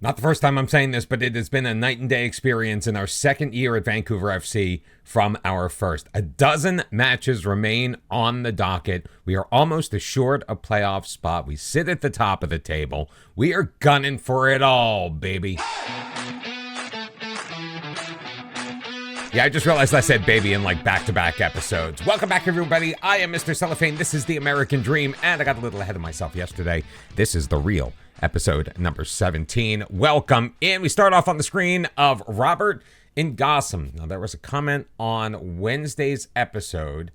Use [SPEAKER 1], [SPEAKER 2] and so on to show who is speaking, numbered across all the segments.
[SPEAKER 1] Not the first time I'm saying this, but it has been a night and day experience in our second year at Vancouver FC from our first. 12 matches remain on the docket. We are almost assured a playoff spot. We sit at the top of the table. We are gunning for it all, baby. Yeah, I just realized I said baby in like back-to-back episodes. Welcome back, everybody. I am Mr. Cellophane. This is the American Dream, and I got a little ahead of myself yesterday. This is The Real, episode number 17. Welcome in. We start off on the screen of Robert in Gotham. Now, there was a comment on Wednesday's episode.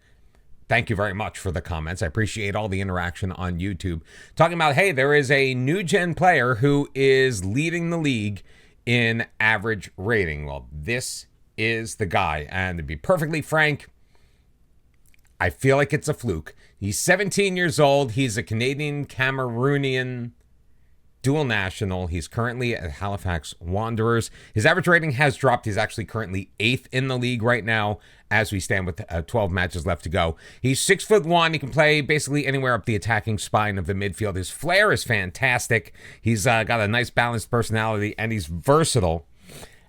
[SPEAKER 1] Thank you very much for the comments. I appreciate all the interaction on YouTube. Talking about, hey, there is a new-gen player who is leading the league in average rating. Well, this is the guy, and to be perfectly frank, I feel like it's a fluke. He's 17 years old. He's a Canadian Cameroonian dual national. He's currently at Halifax Wanderers. His average rating has dropped. He's actually currently 8th in the league right now as we stand with 12 matches left to go. He's 6'1". He can play basically anywhere up the attacking spine of the midfield. His flair is fantastic. He's got a nice balanced personality, and he's versatile.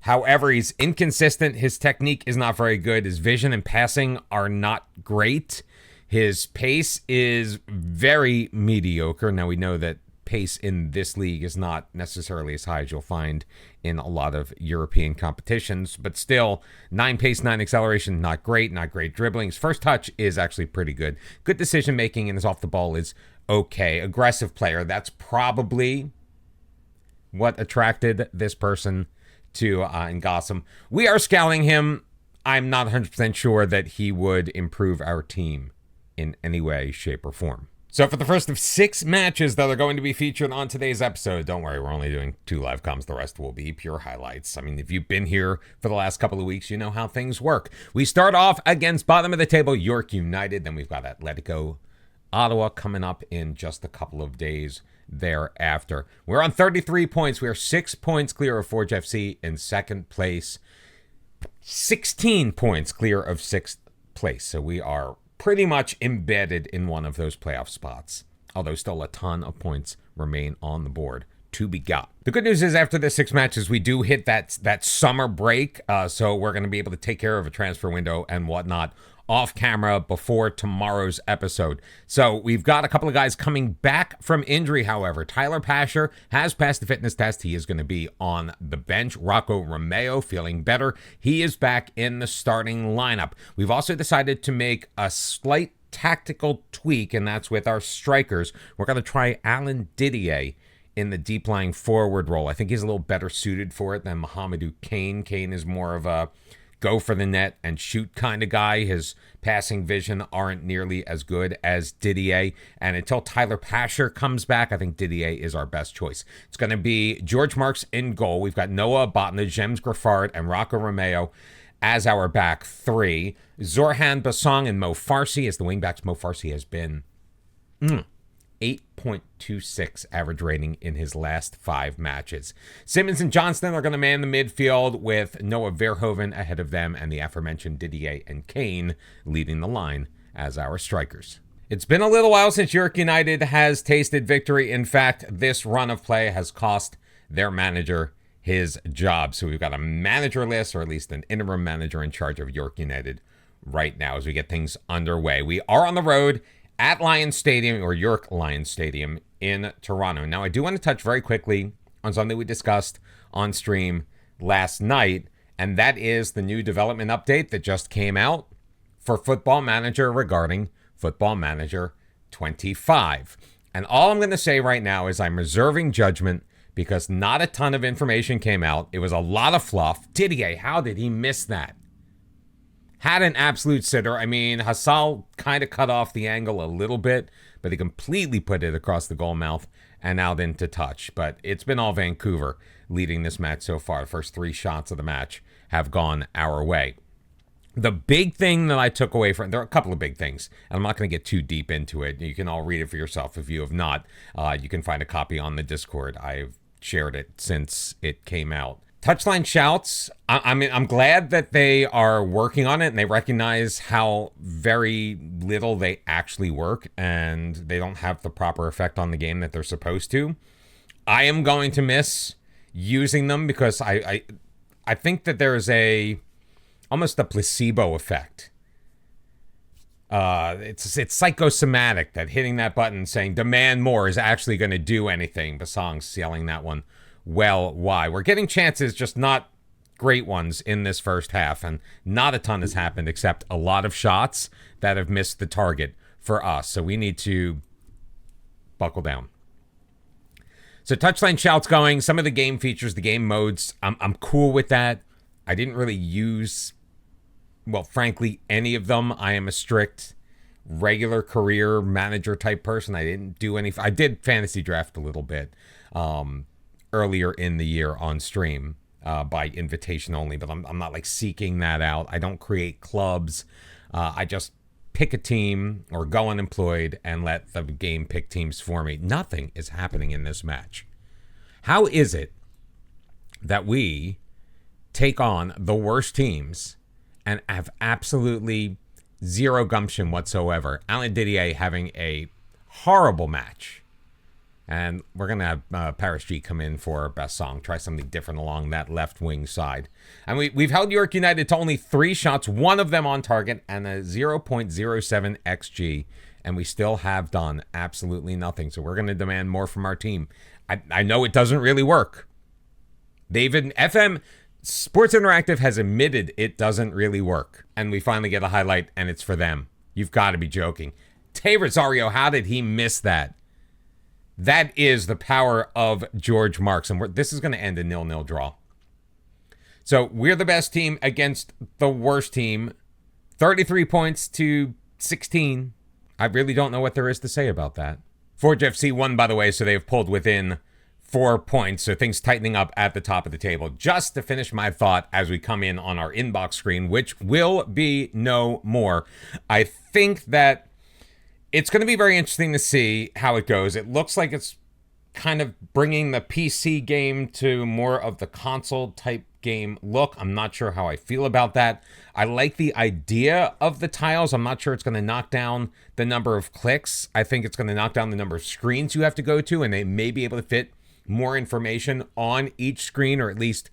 [SPEAKER 1] However, he's inconsistent. His technique is not very good. His vision and passing are not great. His pace is very mediocre. Now, we know that pace in this league is not necessarily as high as you'll find in a lot of European competitions, but still, 9 pace, 9 acceleration, not great dribbling. His first touch is actually pretty good. Good decision making, and his off the ball is okay. Aggressive player. That's probably what attracted this person to Ngossam. We are scouting him. I'm not 100% sure that he would improve our team in any way, shape, or form. So for the first of 6 matches that are going to be featured on today's episode, don't worry, we're only doing 2 live comms. The rest will be pure highlights. I mean, if you've been here for the last couple of weeks, you know how things work. We start off against bottom of the table, York United. Then we've got Atletico Ottawa coming up in just a couple of days thereafter. We're on 33 points. We are 6 points clear of Forge FC in second place. 16 points clear of 6th place. So we are pretty much embedded in one of those playoff spots. Although still a ton of points remain on the board to be got. The good news is after the 6 matches, we do hit that summer break. So we're going to be able to take care of a transfer window and whatnot off camera before tomorrow's episode. So we've got a couple of guys coming back from injury, however. Tyler Pasher has passed the fitness test. He is going to be on the bench. Rocco Romeo feeling better. He is back in the starting lineup. We've also decided to make a slight tactical tweak, and that's with our strikers. We're going to try Alan Didier in the deep-lying forward role. I think he's a little better suited for it than Mohamedou Kane. Kane is more of a go for the net and shoot kind of guy. His passing vision aren't nearly as good as Didier. And until Tyler Pasher comes back, I think Didier is our best choice. It's going to be George Marks in goal. We've got Noah Botna, James Griffard, and Rocco Romeo as our back 3. Zorhan Basong and Mo Farsi as the wingbacks. Mo Farsi has been 8.26 average rating in his last 5 matches. Simmons and Johnston are going to man the midfield with Noah Verhoeven ahead of them and the aforementioned Didier and Kane leading the line as our strikers. It's been a little while since York United has tasted victory. In fact, this run of play has cost their manager his job. So we've got a manager list, or at least an interim manager in charge of York United right now as we get things underway. We are on the road at Lions Stadium, or York Lions Stadium in Toronto. Now, I do want to touch very quickly on something we discussed on stream last night, and that is the new development update that just came out for Football Manager regarding Football Manager 25. And all I'm going to say right now is I'm reserving judgment because not a ton of information came out. It was a lot of fluff. Didier, how did he miss that? Had an absolute sitter. I mean, Hassal kind of cut off the angle a little bit, but he completely put it across the goal mouth and out into touch. But it's been all Vancouver leading this match so far. The first 3 shots of the match have gone our way. The big thing that I took away from, there are a couple of big things, and I'm not going to get too deep into it. You can all read it for yourself. If you have not, you can find a copy on the Discord. I've shared it since it came out. Touchline shouts, I mean, I'm glad that they are working on it and they recognize how very little they actually work and they don't have the proper effect on the game that they're supposed to. I am going to miss using them because I think that there's almost a placebo effect. It's psychosomatic that hitting that button saying demand more is actually going to do anything. Basong's yelling that one. Well, why? We're getting chances, just not great ones in this first half, and not a ton has happened except a lot of shots that have missed the target for us. So we need to buckle down. So touchline shouts going. Some of the game features, the game modes, I'm cool with that. I didn't really use, well, frankly, any of them. I am a strict regular career manager type person. I didn't do any. I did fantasy draft a little bit earlier in the year on stream by invitation only, but I'm not like seeking that out. I don't create clubs. I just pick a team or go unemployed and let the game pick teams for me. Nothing is happening in this match. How is it that we take on the worst teams and have absolutely zero gumption whatsoever? Alain Didier having a horrible match. And we're going to have Paris G come in for best song. Try something different along that left wing side. And we've held York United to only 3 shots, one of them on target, and a 0.07 XG. And we still have done absolutely nothing. So we're going to demand more from our team. I know it doesn't really work. FM Sports Interactive has admitted it doesn't really work. And we finally get a highlight, and it's for them. You've got to be joking. Tay Rosario, how did he miss that? That is the power of George Marks. And this is going to end a 0-0 draw. So we're the best team against the worst team. 33 points to 16. I really don't know what there is to say about that. Forge FC won, by the way, so they've pulled within 4 points. So things tightening up at the top of the table. Just to finish my thought as we come in on our inbox screen, which will be no more. I think that it's going to be very interesting to see how it goes. It looks like it's kind of bringing the PC game to more of the console type game look. I'm not sure how I feel about that. I like the idea of the tiles. I'm not sure it's going to knock down the number of clicks. I think it's going to knock down the number of screens you have to go to, and they may be able to fit more information on each screen, or at least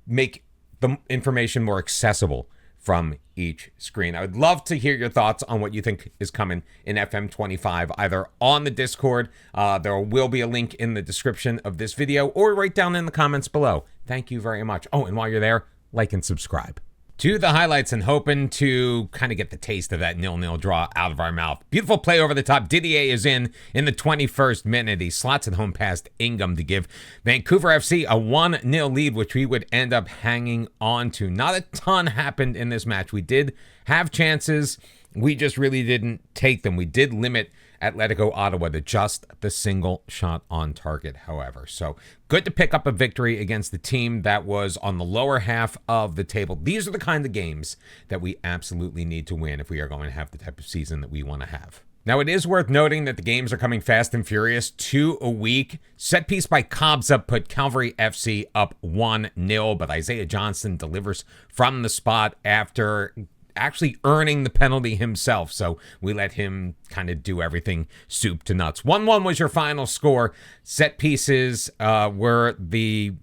[SPEAKER 1] make the information more accessible from each screen. I would love to hear your thoughts on what you think is coming in FM25, either on the Discord. There will be a link in the description of this video, or right down in the comments below. Thank you very much. Oh, and while you're there, like and subscribe. To the highlights, and hoping to kind of get the taste of that 0-0 draw out of our mouth. Beautiful play over the top. Didier is in the 21st minute. He slots it home past Ingham to give Vancouver FC a 1-0 lead, which we would end up hanging on to. Not a ton happened in this match. We did have chances. We just really didn't take them. We did limit Atletico Ottawa to just the single shot on target, however. So good to pick up a victory against the team that was on the lower half of the table. These are the kind of games that we absolutely need to win if we are going to have the type of season that we want to have. Now, it is worth noting that the games are coming fast and furious, 2 a week. Set piece by Kobza put Calvary FC up 1-0, but Isaiah Johnston delivers from the spot after actually earning the penalty himself. So we let him kind of do everything soup to nuts. 1-1 was your final score. Set pieces were the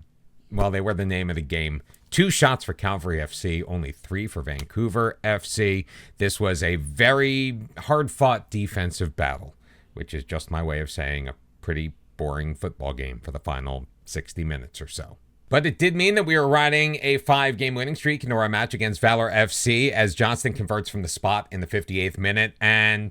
[SPEAKER 1] name of the game. 2 shots for Calvary FC, only 3 for Vancouver FC. This was a very hard-fought defensive battle, which is just my way of saying a pretty boring football game for the final 60 minutes or so. But it did mean that we were riding a 5-game winning streak into our match against Valor FC as Johnston converts from the spot in the 58th minute and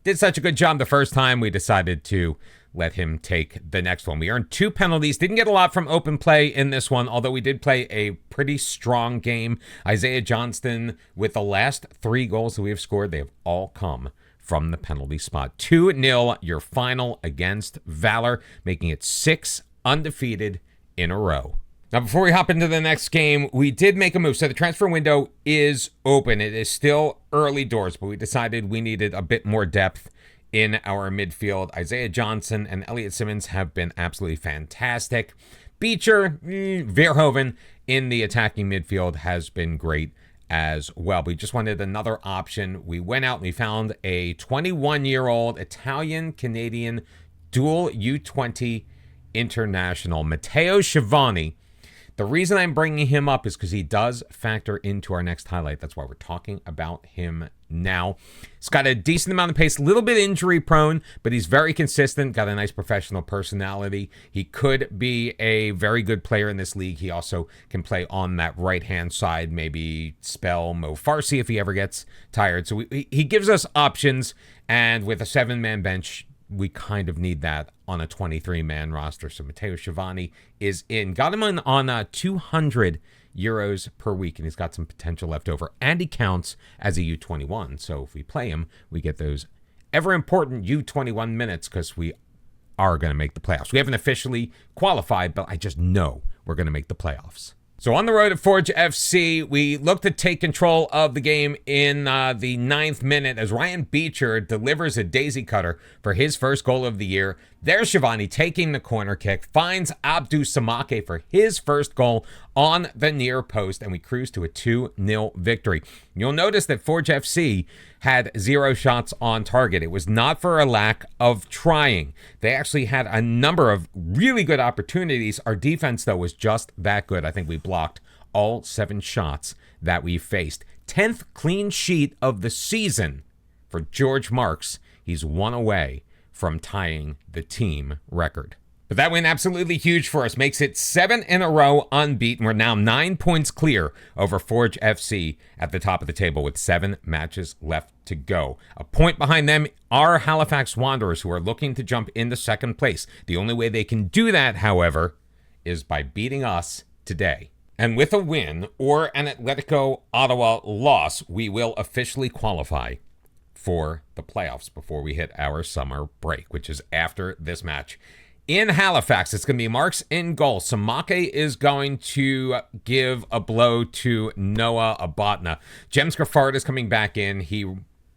[SPEAKER 1] did such a good job the first time, we decided to let him take the next one. We earned 2 penalties. Didn't get a lot from open play in this one, although we did play a pretty strong game. Isaiah Johnston, with the last 3 goals that we have scored, they have all come from the penalty spot. 2-0, your final against Valor, making it 6 undefeated in a row. Now, before we hop into the next game, we did make a move. So the transfer window is open. It is still early doors, but we decided we needed a bit more depth in our midfield. Isaiah Johnson and Elliot Simmons have been absolutely fantastic. Beecher, Verhoeven in the attacking midfield has been great as well. We just wanted another option. We went out and we found a 21-year-old Italian-Canadian dual U20 international. Matteo Schiavone. The reason I'm bringing him up is because he does factor into our next highlight. That's why we're talking about him now. He's got a decent amount of pace, a little bit injury prone, but he's very consistent, got a nice professional personality. He could be a very good player in this league. He also can play on that right-hand side, maybe spell Mo Farsi if he ever gets tired. So he gives us options, and with a 7-man bench, we kind of need that on a 23-man roster. So Matteo Schiavone is in. Got him on 200 euros per week, and he's got some potential left over. And he counts as a U21. So if we play him, we get those ever-important U21 minutes because we are going to make the playoffs. We haven't officially qualified, but I just know we're going to make the playoffs. So on the road at Forge FC, we look to take control of the game in the 9th minute as Ryan Beecher delivers a daisy cutter for his first goal of the year. There's Schiavone taking the corner kick, finds Abdou Samake for his first goal on the near post, and we cruise to a 2-0 victory. You'll notice that Forge FC had 0 shots on target. It was not for a lack of trying. They actually had a number of really good opportunities. Our defense, though, was just that good. I think we blocked all 7 shots that we faced. 10th clean sheet of the season for George Marks. He's 1 away from tying the team record. But that win absolutely huge for us. Makes it 7 in a row unbeaten. We're now 9 points clear over Forge FC at the top of the table with 7 matches left to go. A point behind them are Halifax Wanderers, who are looking to jump into second place. The only way they can do that, however, is by beating us today. And with a win or an Atletico Ottawa loss, we will officially qualify for the playoffs before we hit our summer break, which is after this match. In Halifax, it's going to be Marks in goal. Samake is going to give a blow to Noah Abotna. James Graffard is coming back in. He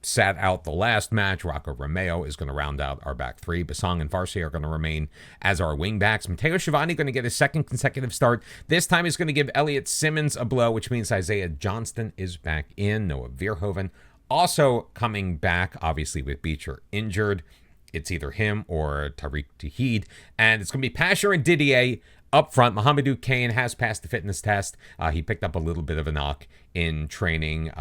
[SPEAKER 1] sat out the last match. Rocco Romeo is going to round out our back 3. Basang and Farsi are going to remain as our wing backs. Matteo Schiavone going to get his 2nd consecutive start. This time he's going to give Elliot Simmons a blow, which means Isaiah Johnston is back in. Noah Verhoeven also coming back, obviously with Beecher injured. It's either him or Tariq Tahid. And it's going to be Pasher and Didier up front. Mohamedou Kane has passed the fitness test. He picked up a little bit of a knock in training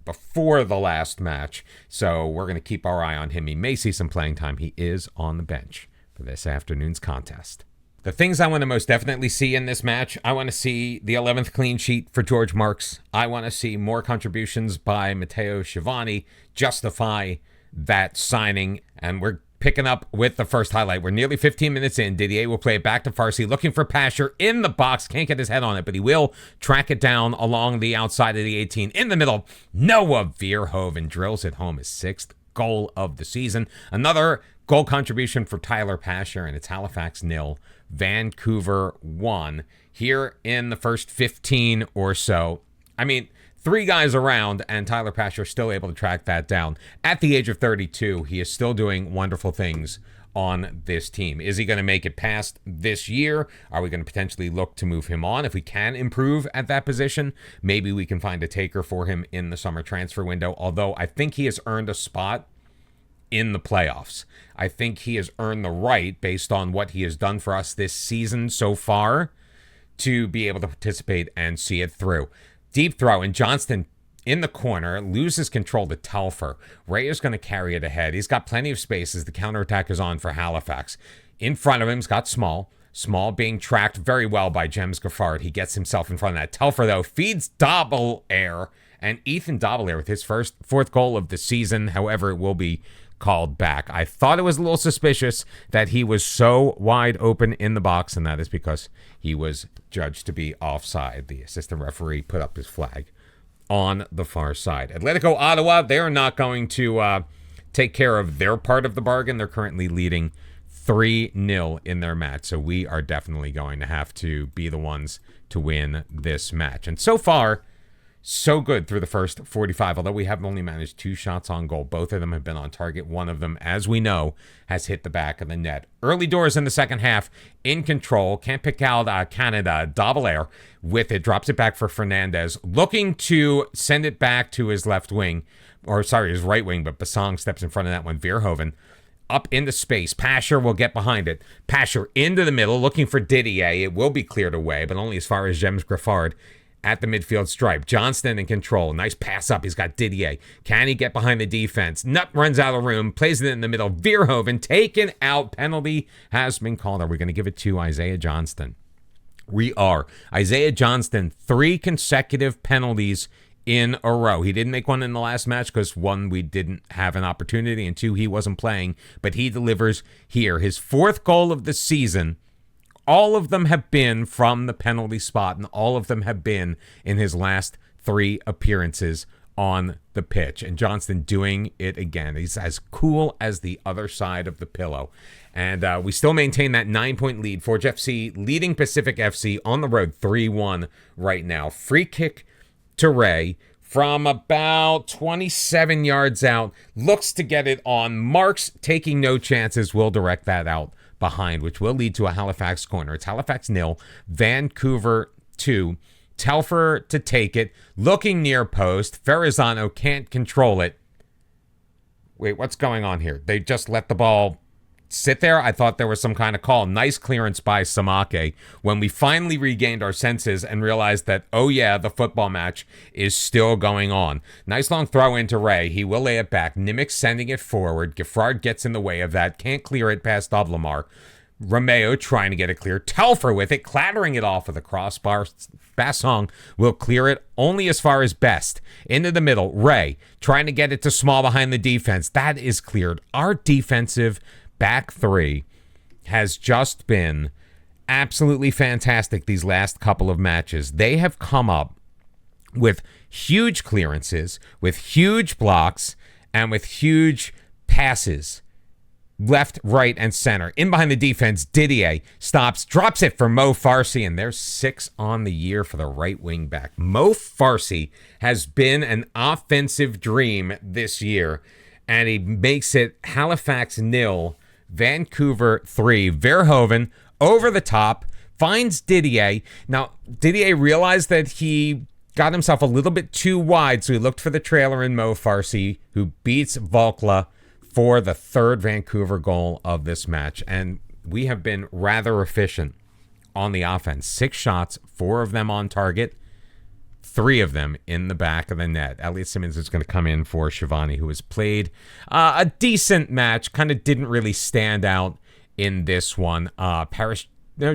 [SPEAKER 1] before the last match. So we're going to keep our eye on him. He may see some playing time. He is on the bench for this afternoon's contest. The things I want to most definitely see in this match, I want to see the 11th clean sheet for George Marks. I want to see more contributions by Matteo Schiavone justify that signing. And we're picking up with the first highlight. We're nearly 15 minutes in. Didier will play it back to Farsi, looking for Pasher in the box. Can't get his head on it, but he will track it down along the outside of the 18. In the middle, Noah Verhoeven drills it home, his 6th goal of the season. Another goal contribution for Tyler Pasher, and it's Halifax 0, Vancouver 1 here in the first 15 or so. I mean, 3 guys around, and Tyler Pasher still able to track that down. At the age of 32, he is still doing wonderful things on this team. Is he going to make it past this year? Are we going to potentially look to move him on? If we can improve at that position, maybe we can find a taker for him in the summer transfer window, although I think he has earned a spot in the playoffs. I think he has earned the right, based on what he has done for us this season so far, to be able to participate and see it through. Deep throw, and Johnston in the corner loses control to Telfer. Ray is going to carry it ahead. He's got plenty of space as the counterattack is on for Halifax. In front of him, he's got Small. Small being tracked very well by James Gaffard. He gets himself in front of that. Telfer, though, feeds Double Air, and Ethan Double Air with his 4th goal of the season. However, it will be called back. I thought it was a little suspicious that he was so wide open in the box, and that is because he was judged to be offside. The assistant referee put up his flag on the far side. Atletico Ottawa, they're not going to take care of their part of the bargain. They're currently leading 3-0 in their match, so we are definitely going to have to be the ones to win this match. And so far, so good through the first 45, although we have only managed 2 shots on goal. Both of them have been on target. One of them, as we know, has hit the back of the net. Early doors in the second half, in control. Can't pick out Canada. Double Air with it. Drops it back for Fernandez. Looking to send it back to his left wing. Or, sorry, his right wing, but Basang steps in front of that one. Verhoeven up into space. Pasher will get behind it. Pasher into the middle, looking for Didier. It will be cleared away, but only as far as James Griffard at the midfield stripe. Johnston in control. Nice pass up. He's got Didier. Can he get behind the defense? Nutt runs out of room. Plays it in the middle. Verhoeven taken out. Penalty has been called. Are we going to give it to Isaiah Johnston? We are. Isaiah Johnston, 3 consecutive penalties in a row. He didn't make one in the last match because 1, we didn't have an opportunity, and 2, he wasn't playing, but he delivers here. His 4th goal of the season. All of them have been from the penalty spot, and all of them have been in his last 3 appearances on the pitch. And Johnston doing it again. He's as cool as the other side of the pillow. And we still maintain that 9-point lead. Forge FC leading Pacific FC on the road 3-1 right now. Free kick to Ray from about 27 yards out. Looks to get it on. Marks, taking no chances, will direct that out behind, which will lead to a Halifax corner. It's Halifax 0, Vancouver 2. Telfer to take it, looking near post. Ferrazano can't control it. Wait, what's going on here? They just let the ball sit there? I thought there was some kind of call. Nice clearance by Samake when we finally regained our senses and realized that, oh yeah, the football match is still going on. Nice long throw into Ray. He will lay it back. Nimick sending it forward. Giffard gets in the way of that. Can't clear it past Oblamar. Romeo trying to get it clear. Telfer with it, clattering it off of the crossbar. Bassong will clear it only as far as Best. Into the middle, Ray trying to get it to Small behind the defense. That is cleared. Our defensive back 3 has just been absolutely fantastic these last couple of matches. They have come up with huge clearances, with huge blocks, and with huge passes. Left, right, and center. In behind the defense, Didier stops, drops it for Mo Farsi, and there's 6 on the year for the right wing back. Mo Farsi has been an offensive dream this year, and he makes it Halifax 0, Vancouver 3. Verhoeven over the top, finds Didier. Now, Didier realized that he got himself a little bit too wide, so he looked for the trailer in Mo Farsi, who beats Volkla for the 3rd Vancouver goal of this match. And we have been rather efficient on the offense. 6 shots, 4 of them on target, 3 of them in the back of the net. Elliot Simmons is going to come in for Shivani, who has played a decent match. Kind of didn't really stand out in this one.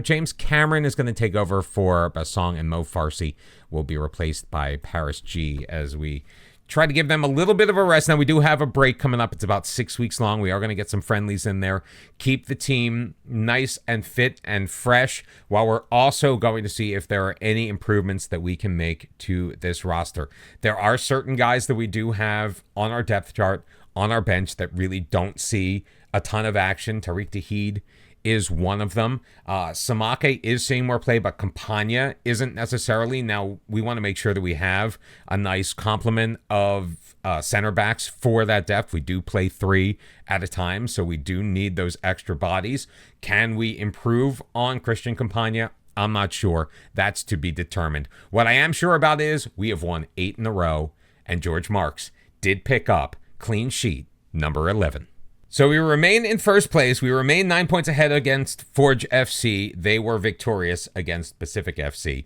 [SPEAKER 1] James Cameron is going to take over for Bassong, and Mo Farsi will be replaced by Paris G as we try to give them a little bit of a rest. Now, we do have a break coming up. It's about 6 weeks long. We are going to get some friendlies in there. Keep the team nice and fit and fresh, while we're also going to see if there are any improvements that we can make to this roster. There are certain guys that we do have on our depth chart, on our bench, that really don't see a ton of action. Tariq Tahid is one of them. Samake is seeing more play, but Campagna isn't necessarily. Now, we want to make sure that we have a nice complement of center backs for that depth. We do play 3 at a time, so we do need those extra bodies. Can we improve on Christian Campagna? I'm not sure. That's to be determined. What I am sure about is we have won 8 in a row, and George Marks did pick up clean sheet number 11. So we remain in first place. We remain 9 points ahead against Forge FC. They were victorious against Pacific FC.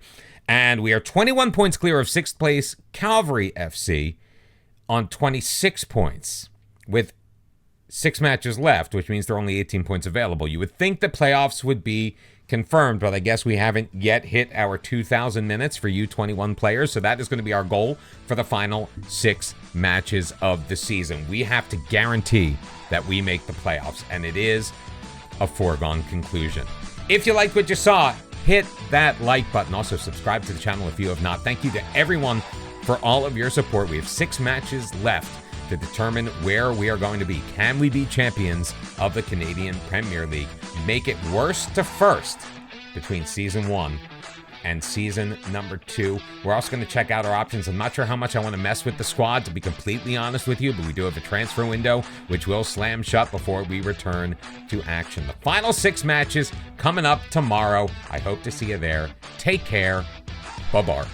[SPEAKER 1] And we are 21 points clear of 6th place Calvary FC on 26 points with 6 matches left, which means there are only 18 points available. You would think the playoffs would be confirmed, but I guess we haven't yet hit our 2,000 minutes for U21 players, so that is going to be our goal for the final 6 matches of the season. We have to guarantee that we make the playoffs, and it is a foregone conclusion. If you liked what you saw, hit that like button. Also, subscribe to the channel if you have not. Thank you to everyone for all of your support. We have 6 matches left to determine where we are going to be. Can we be champions of the Canadian Premier League? Make it worst to first between season 1 and season number 2. We're also going to check out our options. I'm not sure how much I want to mess with the squad, to be completely honest with you, but we do have a transfer window, which will slam shut before we return to action. The final 6 matches coming up tomorrow. I hope to see you there. Take care. Bye-bye.